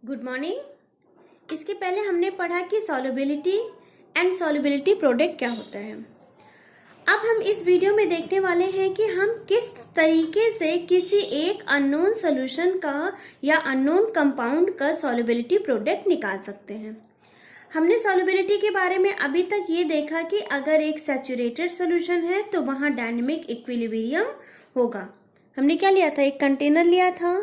Good morning. इसके पहले हमने पढ़ा कि सॉल्युबिलिटी एंड सॉल्युबिलिटी प्रोडक्ट क्या होता है। अब हम इस वीडियो में देखने वाले हैं कि हम किस तरीके से किसी एक अननोन सॉल्यूशन का या अननोन कंपाउंड का सॉल्युबिलिटी प्रोडक्ट निकाल सकते हैं। हमने सॉल्युबिलिटी के बारे में अभी तक ये देखा कि अगर एक सैचुरेटेड सॉल्यूशन है तो वहां डायनेमिक इक्विलिब्रियम होगा। हमने क्या लिया था, एक कंटेनर लिया था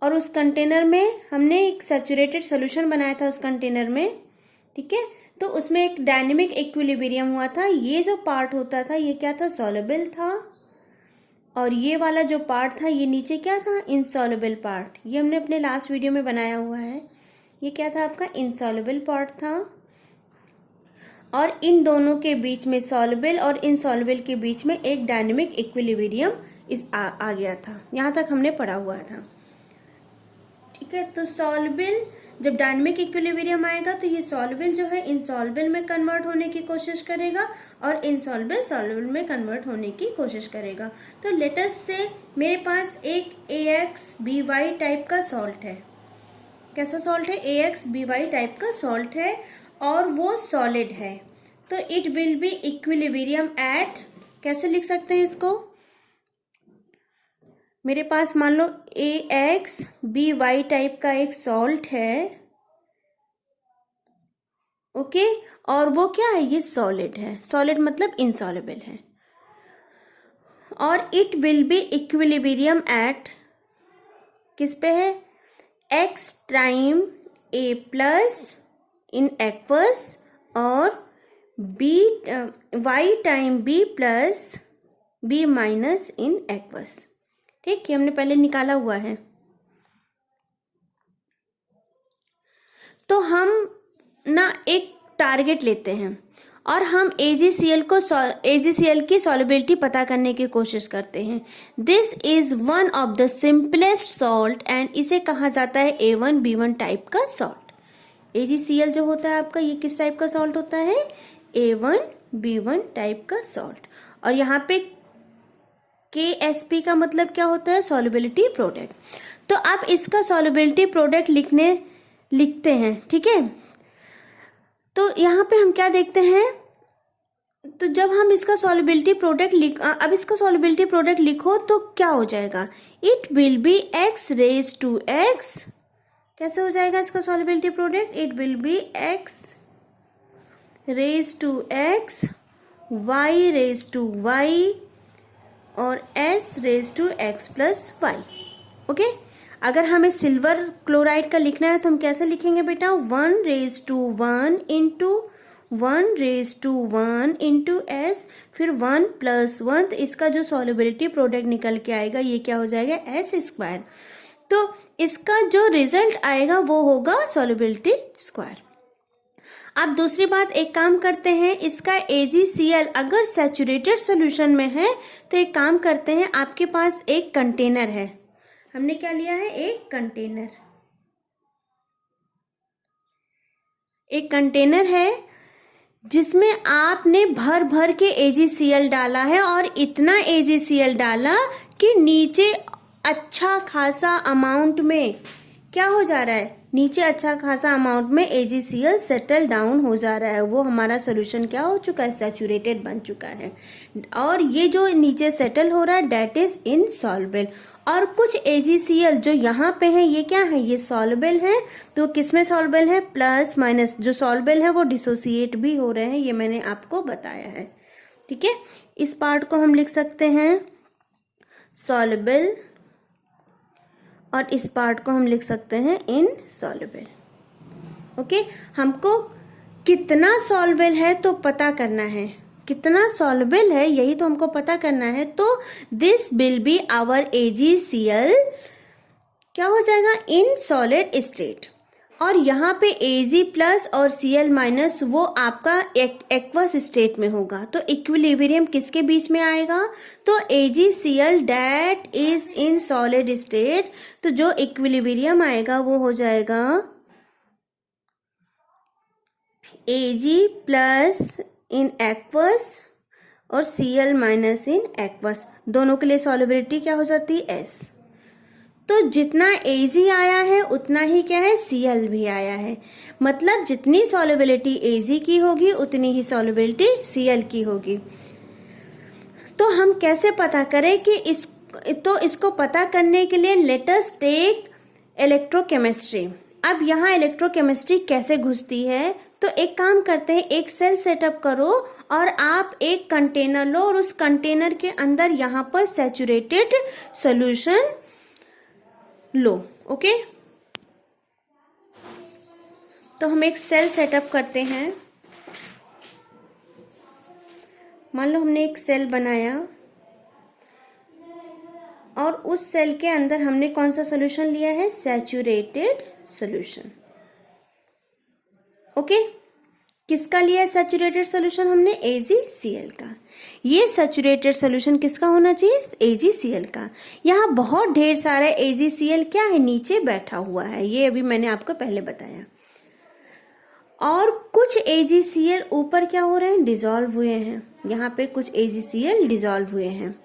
और उस कंटेनर में हमने एक सैचुरेटेड सॉल्यूशन बनाया था उस कंटेनर में, ठीक है। तो उसमें एक डायनेमिक इक्विलिब्रियम हुआ था। ये जो पार्ट होता था ये क्या था, सॉल्युबल था, और ये वाला जो पार्ट था ये नीचे क्या था, इनसॉल्युबल पार्ट। ये हमने अपने लास्ट वीडियो में बनाया हुआ है। ये क्या था आपका, इनसॉल्युबल पार्ट था, और इन दोनों के बीच में, सॉल्युबल और इनसॉल्युबल के बीच में एक डायनेमिक इक्विलिब्रियम आ गया था। यहाँ तक हमने पढ़ा हुआ था, ठीक है। तो सॉल्युबल जब डायनेमिक इक्विलिब्रियम आएगा तो ये सॉल्युबल जो है इनसॉल्युबल में कन्वर्ट होने की कोशिश करेगा और इनसॉल्युबल सॉल्युबल में कन्वर्ट होने की कोशिश करेगा। तो लेट अस से मेरे पास एक AXBY टाइप का सॉल्ट है। कैसा सॉल्ट है, AXBY टाइप का सॉल्ट है और वो सॉलिड है। तो it will B equilibrium at, कैसे लिख सकते हैं इसको, मेरे पास मान लो AXBY टाइप का एक सॉल्ट है, ओके, और वो क्या है, ये सॉलिड है। सॉलिड मतलब इनसॉल्युबल है, और it will B equilibrium at, किस पे है, X time A plus in aqueous और Y time B plus B minus in aqueous. ठीक है, हमने पहले निकाला हुआ है। तो हम ना एक टारगेट लेते हैं और हम AgCl की सॉल्युबिलिटी पता करने की कोशिश करते हैं। This is one of the simplest salt and इसे कहा जाता है A1B1 टाइप का सॉल्ट। AgCl जो होता है आपका, ये किस टाइप का सॉल्ट होता है, A1B1 टाइप का सॉल्ट। और यहाँ पे KSP का मतलब क्या होता है, सॉल्युबिलिटी प्रोडक्ट। तो आप इसका सॉल्युबिलिटी प्रोडक्ट लिखते हैं, ठीक है। तो यहाँ पे हम क्या देखते हैं, तो जब हम इसका सॉल्युबिलिटी प्रोडक्ट अब इसका सॉल्युबिलिटी प्रोडक्ट लिखो तो क्या हो जाएगा, it will be X raise to X। कैसे हो जाएगा इसका solubility product, it will be X raise to X, Y raise to Y और S raise to X plus Y, okay. अगर हमें सिल्वर क्लोराइड का लिखना है तो हम कैसे लिखेंगे बेटा, 1 raise to 1 into 1 raise to 1 into S, फिर 1 प्लस 1, तो इसका जो सॉल्युबिलिटी प्रोडक्ट निकल के आएगा ये क्या हो जाएगा, S स्क्वायर। तो इसका जो रिजल्ट आएगा वो होगा सॉल्युबिलिटी स्क्वायर। अब दूसरी बात, एक काम करते हैं, इसका AgCl अगर सैचुरेटेड सॉल्यूशन में है तो एक काम करते हैं, आपके पास एक कंटेनर है, हमने क्या लिया है, एक कंटेनर है जिसमें आपने भर भर के AgCl डाला है और इतना AgCl डाला कि नीचे अच्छा खासा अमाउंट में क्या हो जा रहा है, नीचे अच्छा खासा अमाउंट में AgCl सेटल डाउन हो जा रहा है। वो हमारा सोल्यूशन क्या हो चुका है, सैचुरेटेड बन चुका है। और ये जो नीचे सेटल हो रहा है डेट इज इनसॉल्युबल। और कुछ AgCl जो यहाँ पे है ये क्या है, ये सॉल्युबल है। तो किस में सॉल्युबल है, प्लस माइनस, जो सॉल्युबल है वो डिसोसिएट भी हो रहे हैं, ये मैंने आपको बताया है, ठीक है। इस पार्ट को हम लिख सकते हैं सॉल्युबल और इस पार्ट को हम लिख सकते हैं इनसॉल्युबल, ओके। हमको कितना सॉल्युबल है तो पता करना है, कितना सॉल्युबल है यही तो हमको पता करना है। तो this will be our AgCl, क्या हो जाएगा, इन सॉलिड स्टेट। और यहाँ पे Ag प्लस और Cl माइनस वो आपका एक्वस स्टेट में होगा। तो इक्विलिब्रियम किसके बीच में आएगा, तो AgCl that is in solid state. तो जो इक्विलिब्रियम आएगा वो हो जाएगा Ag प्लस इन एक्वस और Cl माइनस इन एक्वस। दोनों के लिए सॉल्युबिलिटी क्या हो जाती है, S। तो जितना Ag आया है उतना ही क्या है, Cl भी आया है। मतलब जितनी सॉल्युबिलिटी Ag की होगी उतनी ही सॉल्युबिलिटी Cl की होगी। तो हम कैसे पता करें कि इसको पता करने के लिए लेट अस टेक इलेक्ट्रोकेमिस्ट्री। अब यहाँ इलेक्ट्रोकेमिस्ट्री कैसे घुसती है, तो एक काम करते हैं, एक सेल सेटअप करो और आप एक कंटेनर लो और उस कंटेनर के अंदर यहाँ पर सैचुरेटेड सॉल्यूशन लो। ओके, तो हम एक सेल सेटअप करते हैं। मान लो हमने एक सेल बनाया और उस सेल के अंदर हमने कौन सा सॉल्यूशन लिया है, सैचुरेटेड सॉल्यूशन। ओके, किसका लिया है सैचुरेटेड सॉल्यूशन हमने, AgCl का। ये सैचुरेटेड सॉल्यूशन किसका होना चाहिए, AgCl का। यहाँ बहुत ढेर सारा AgCl क्या है, नीचे बैठा हुआ है, ये अभी मैंने आपको पहले बताया। और कुछ AgCl ऊपर क्या हो रहे हैं, डिजॉल्व हुए हैं। यहाँ पे कुछ AgCl डिजॉल्व हुए हैं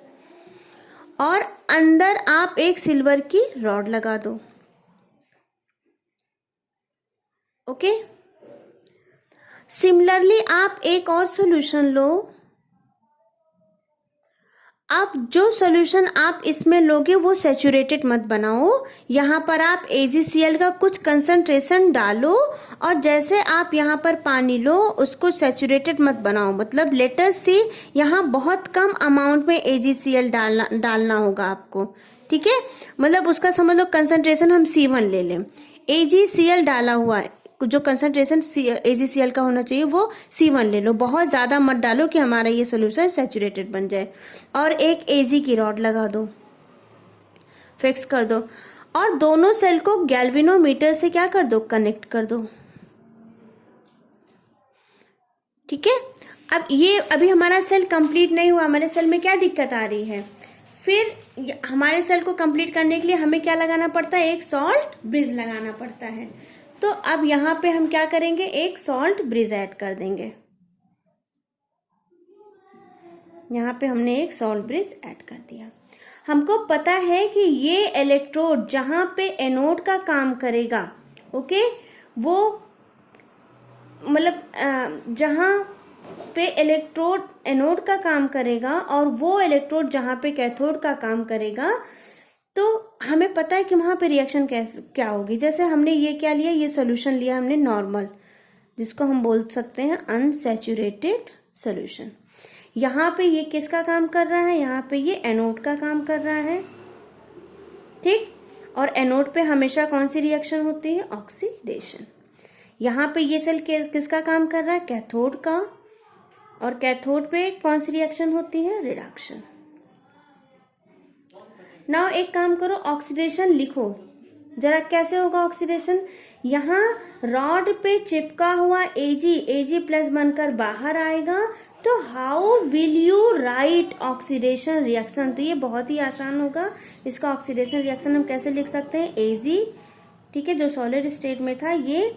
और अंदर आप एक सिल्वर की रॉड लगा दो। ओके, सिमिलरली आप एक और सॉल्यूशन लो। अब जो सॉल्यूशन आप इसमें लोगे वो सैचुरेटेड मत बनाओ, यहाँ पर आप AgCl का कुछ कंसंट्रेशन डालो और जैसे आप यहाँ पर पानी लो उसको सैचुरेटेड मत बनाओ। मतलब लेट अस सी, यहाँ बहुत कम अमाउंट में AgCl डालना होगा आपको, ठीक है। मतलब उसका समझ लो कंसंट्रेशन हम C1 ले लें, AgCl डाला हुआ है, जो कंसंट्रेशन AgCl का होना चाहिए वो C1 ले लो। बहुत ज़्यादा मत डालो कि हमारा ये सोल्यूशन सैचुरेटेड बन जाए। और एक Ag की रॉड लगा दो, फिक्स कर दो और दोनों सेल को गैल्वेनोमीटर से क्या कर दो, कनेक्ट कर दो। ठीक है, अब ये अभी हमारा सेल कंप्लीट नहीं हुआ, हमारे सेल में क्या दिक्कत आ रही है। फिर हमारे सेल को कंप्लीट करने के लिए हमें क्या लगाना पड़ता है, एक सॉल्ट ब्रिज लगाना पड़ता है। तो अब यहाँ पे हम क्या करेंगे, एक सॉल्ट ब्रिज ऐड कर देंगे। यहाँ पे हमने एक सॉल्ट ब्रिज ऐड कर दिया। हमको पता है कि ये इलेक्ट्रोड जहाँ पे एनोड का काम करेगा, ओके, वो मतलब जहाँ पे इलेक्ट्रोड एनोड का काम करेगा और वो इलेक्ट्रोड जहाँ पे कैथोड का काम करेगा, तो हमें पता है कि वहाँ पे रिएक्शन क्या होगी। जैसे हमने ये क्या लिया, ये सॉल्यूशन लिया हमने नॉर्मल, जिसको हम बोल सकते हैं अनसैचुरेटेड सॉल्यूशन। यहाँ पे ये किसका काम कर रहा है, यहाँ पे ये एनोड का काम कर रहा है, ठीक। और एनोड पे हमेशा कौन सी रिएक्शन होती है, ऑक्सीडेशन। यहाँ पे ये सेल किसका काम कर रहा है, कैथोड का, और कैथोड पे कौन सी रिएक्शन होती है, रिडक्शन। नाउ एक काम करो, ऑक्सीडेशन लिखो जरा, कैसे होगा ऑक्सीडेशन। यहाँ रॉड पे चिपका हुआ Ag प्लस बनकर बाहर आएगा, तो how will you right oxidation reaction. तो ये बहुत ही आसान होगा, इसका ऑक्सीडेशन रिएक्शन हम कैसे लिख सकते हैं, Ag, ठीक है, जो सॉलिड स्टेट में था ये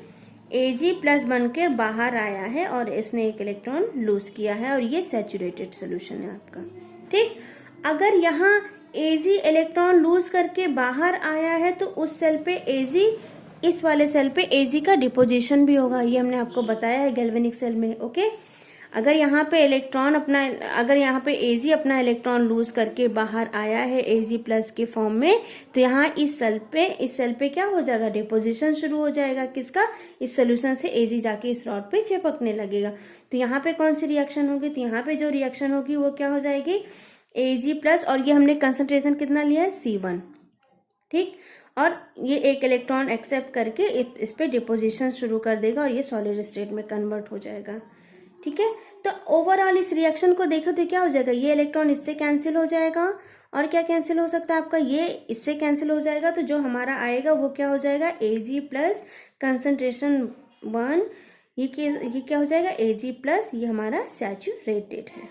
Ag प्लस बनकर बाहर आया है और इसने एक इलेक्ट्रॉन लूज किया है और ये सैचुरेटेड सोल्यूशन है आपका, ठीक। अगर यहाँ Ag इलेक्ट्रॉन लूज करके बाहर आया है तो उस सेल पे Ag, इस वाले सेल पे Ag का डिपोजिशन भी होगा, ये हमने आपको बताया है गैल्वेनिक सेल में, ओके। अगर यहाँ पे Ag अपना इलेक्ट्रॉन लूज करके बाहर आया है Ag प्लस के फॉर्म में, तो यहाँ इस सेल पे क्या हो जाएगा, डिपोजिशन शुरू हो जाएगा किसका, इस सोल्यूशन से Ag जाके इस रॉड पे चिपकने लगेगा। तो यहाँ पे कौन सी रिएक्शन होगी, तो यहाँ पे जो रिएक्शन होगी वो क्या हो जाएगी, Ag प्लस, और ये हमने कंसंट्रेशन कितना लिया है, C1, ठीक। और ये एक इलेक्ट्रॉन एक्सेप्ट करके इस पे डिपोजिशन शुरू कर देगा और ये सॉलिड स्टेट में कन्वर्ट हो जाएगा, ठीक है। तो ओवरऑल इस रिएक्शन को देखो तो क्या हो जाएगा, ये इलेक्ट्रॉन इससे कैंसिल हो जाएगा और क्या कैंसिल हो सकता है आपका, ये इससे कैंसिल हो जाएगा। तो जो हमारा आएगा वो क्या हो जाएगा, Ag प्लस कंसंट्रेशन 1, ये क्या हो जाएगा, Ag प्लस, ये हमारा सैचुरेटेड है,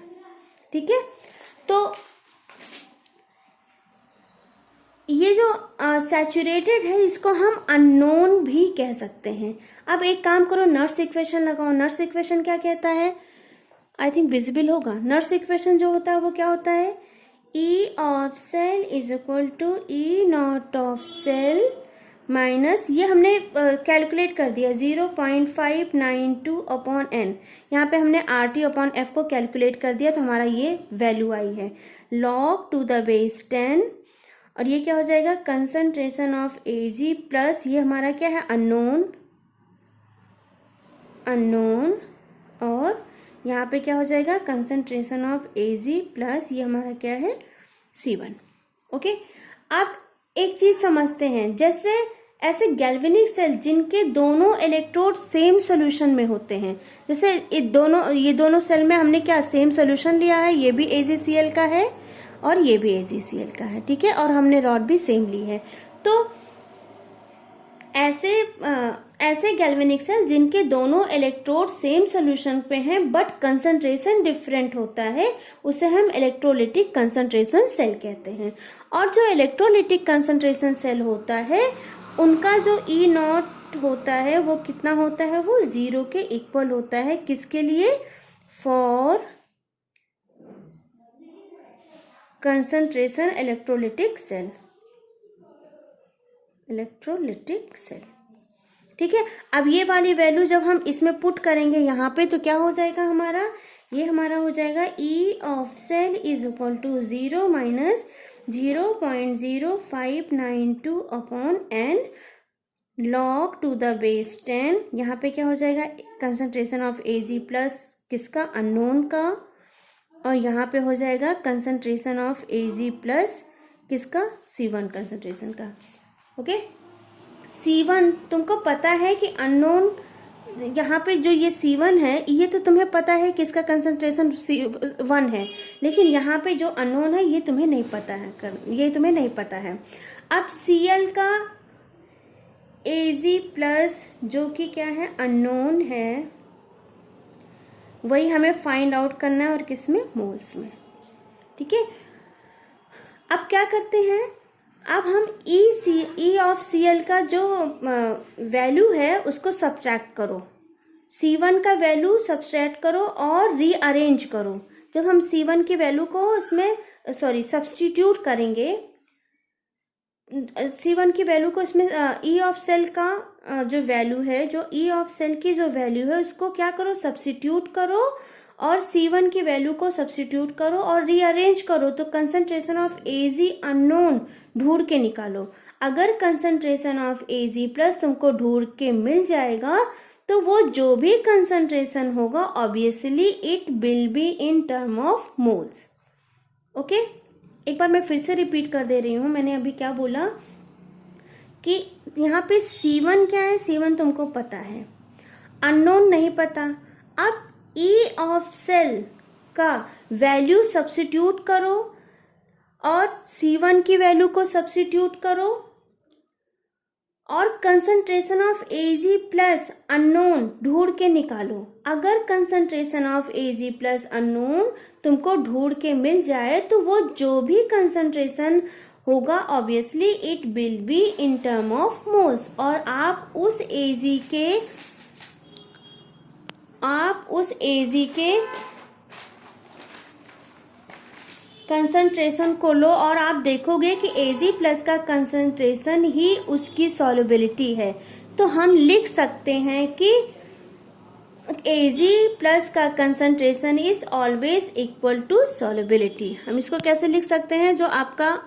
ठीक है। तो ये जो सैचुरेटेड है इसको हम अननोन भी कह सकते हैं। अब एक काम करो, नर्स इक्वेशन लगाओ। नर्स इक्वेशन क्या कहता है, आई थिंक विजिबल होगा। नर्स इक्वेशन जो होता है वो क्या होता है, E of cell is equal to E not of cell minus, ये हमने कैलकुलेट कर दिया 0.592 अपॉन n। यहाँ पे हमने RT अपॉन F को कैलकुलेट कर दिया तो हमारा ये वैल्यू आई है log टू द बेस 10। और ये क्या हो जाएगा, कंसंट्रेशन ऑफ Ag प्लस ये हमारा क्या है, अननोन, और यहाँ पे क्या हो जाएगा, कंसंट्रेशन ऑफ Ag प्लस ये हमारा क्या है, C1। ओके, अब एक चीज समझते हैं, जैसे ऐसे गैल्वेनिक सेल जिनके दोनों इलेक्ट्रोड सेम सॉल्यूशन में होते हैं, जैसे ये दोनों सेल में हमने क्या सेम सॉल्यूशन लिया है, ये भी AgCl का है और ये भी AgCl का है, ठीक है, और हमने रॉड भी सेम ली है। तो ऐसे गैल्वेनिक सेल जिनके दोनों इलेक्ट्रोड सेम सॉल्यूशन पे हैं बट कंसंट्रेशन डिफरेंट होता है, उसे हम इलेक्ट्रोलिटिक कंसंट्रेशन सेल कहते हैं। और जो इलेक्ट्रोलिटिक कंसंट्रेशन सेल होता है उनका जो E नॉट होता है वो कितना होता है, वो 0 के इक्वल होता है। किसके लिए, फॉर कंसंट्रेशन इलेक्ट्रोलिटिक सेल, ठीक है। अब ये वाली वैल्यू जब हम इसमें पुट करेंगे यहाँ पे तो क्या हो जाएगा हमारा, ये हमारा हो जाएगा E of cell is equal to 0 minus 0.0592 upon n log to the base 10। यहाँ पे क्या हो जाएगा, कंसंट्रेशन ऑफ Ag प्लस किसका, अननोन का, और यहाँ पे हो जाएगा कंसंट्रेशन ऑफ Ag प्लस किसका, C1 कंसंट्रेशन का। ओके, C1 तुमको पता है कि अननोन, यहाँ पे जो ये C1 है ये तो तुम्हें पता है कि इसका कंसंट्रेशन C1 है, लेकिन यहाँ पे जो अननोन है ये तुम्हें नहीं पता है, अब Cl का Ag प्लस जो कि क्या है, अननोन है, वही हमें फाइंड आउट करना है, और किस में, मोल्स में, ठीक है। अब क्या करते हैं, अब हम E ऑफ Cl का जो वैल्यू है उसको सब्ट्रैक्ट करो, C1 का वैल्यू सब्ट्रैक्ट करो और रीअरेंज करो। जब हम C1 की वैल्यू को इसमें सब्स्टिट्यूट करेंगे, C1 की वैल्यू को इसमें E ऑफ सेल का जो वैल्यू है, जो E ऑफ सेल की जो वैल्यू है उसको क्या करो, सब्स्टिट्यूट करो, और C1 की वैल्यू को सब्स्टिट्यूट करो और रीअरेंज करो, तो कंसंट्रेशन ऑफ Ag अननोन ढूंढ के निकालो। अगर कंसंट्रेशन ऑफ Ag प्लस तुमको ढूंढ के मिल जाएगा तो वो जो भी कंसंट्रेशन होगा obviously it will be in term of moles. Okay, एक बार मैं फिर से रिपीट कर दे रही हूं, मैंने अभी क्या बोला कि यहाँ पे C1 क्या है, C1 तुमको पता है, अननोन नहीं पता। अब E ऑफ सेल का वैल्यू सब्स्टिट्यूट करो और C1 की वैल्यू को सब्स्टिट्यूट करो और concentration of Ag plus unknown ढूंढ के निकालो। अगर concentration of Ag plus unknown तुमको ढूंढ के मिल जाए तो वो जो भी कंसंट्रेशन होगा obviously it will be in term of moles, और आप उस Ag के कंसंट्रेशन को लो और आप देखोगे कि Ag प्लस का कंसंट्रेशन ही उसकी सॉल्युबिलिटी है। तो हम लिख सकते हैं कि Ag प्लस का concentration is always equal to solubility. हम इसको कैसे लिख सकते हैं, जो आपका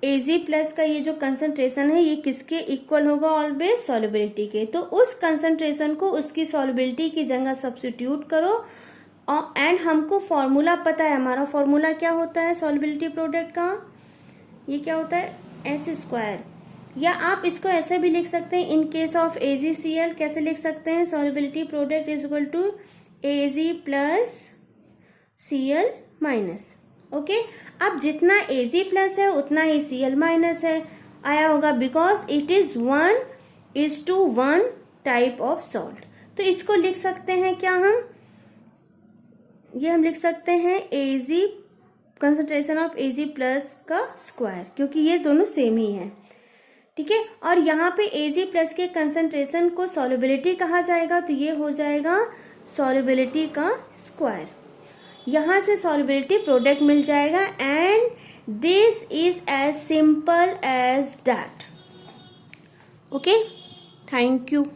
Ag प्लस का ये जो कंसंट्रेशन है ये किसके इक्वल होगा, ऑलवेज सॉल्युबिलिटी के। तो उस कंसंट्रेशन को उसकी सॉल्युबिलिटी की जगह सब्स्टिट्यूट करो, एंड हमको फॉर्मूला पता है, हमारा फॉर्मूला क्या होता है सॉल्युबिलिटी प्रोडक्ट का, ये क्या होता है, S²। या आप इसको ऐसे भी लिख सकते हैं, इन केस ऑफ AgCl कैसे लिख सकते हैं, solubility product is equal to Ag plus Cl minus. Okay, अब जितना Ag प्लस है उतना ही Cl माइनस है आया होगा, because it is 1:1 type of salt. तो इसको लिख सकते हैं क्या, हम लिख सकते हैं Ag concentration of Ag plus का स्क्वायर, क्योंकि ये दोनों सेम ही है, ठीक है। और यहाँ पे Ag प्लस के कंसंट्रेशन को सॉल्युबिलिटी कहा जाएगा, तो ये हो जाएगा सॉल्युबिलिटी का स्क्वायर। यहाँ से सॉल्युबिलिटी प्रोडक्ट मिल जाएगा and this is as simple as that. Okay, thank you.